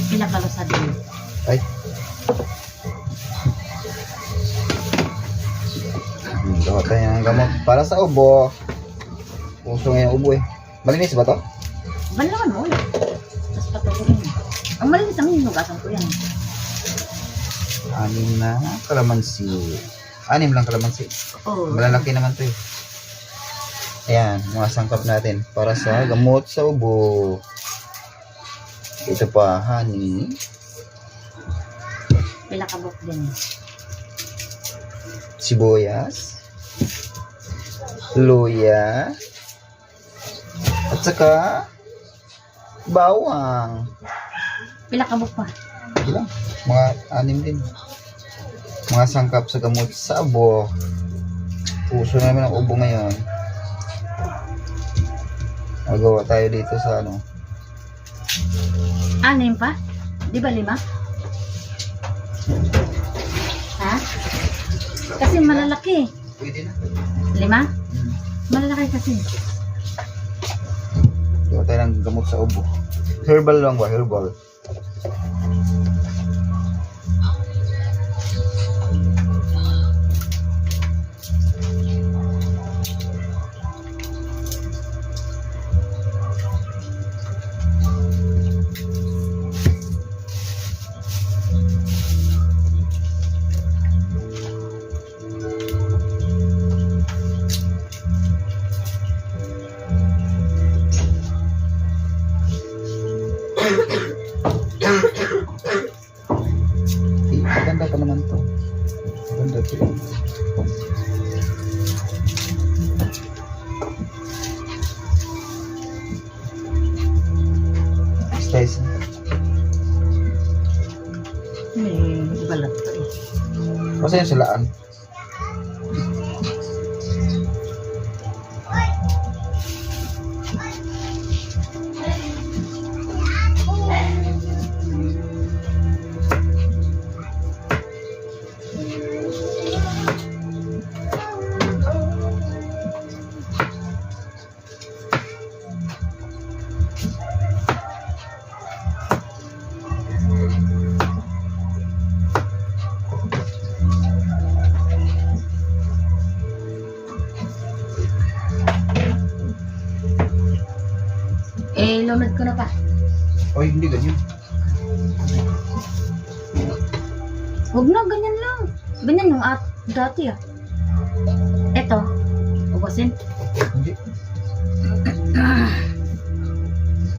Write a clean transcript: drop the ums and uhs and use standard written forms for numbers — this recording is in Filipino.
Pinakalusa din. Ay. Gawa tayo ng gamot para sa ubo. Puso ngayon ubo eh. Malinis ba to? Banlawan mo ulit. Tapos patuloyin mo. Ang malinis ang hinugasan ko yan. 6 na kalamansi. 6 lang kalamansi. Oo. Malalaki naman to eh. Ayan, mga sangkap natin para sa gamot sa ubo. Ito pa, honey. Pilakabok din. Sibuyas. Luya. At saka bawang. Pilakabok pa. Ilang? Mga 6 din. Mga sangkap sa gamot sa ubo. Puso namin ang ubo ngayon. Magawa tayo dito sa ano. 6 pa? Di ba 5? Ha? Kasi malalaki. Pwede na. 5? Malalaki kasi. Gawa tayo ng gamot sa ubo. Herbal lang ba? Herbal. Maganda pa naman to. Maganda to. Spicy. May balat pa eh. Kasi yung silaan. Eh, lunod ko na pa. Oy, hindi ganyan. Huwag na, ganyan lang. Ganyan yung dati ah. Eto. Ubasin. Hindi.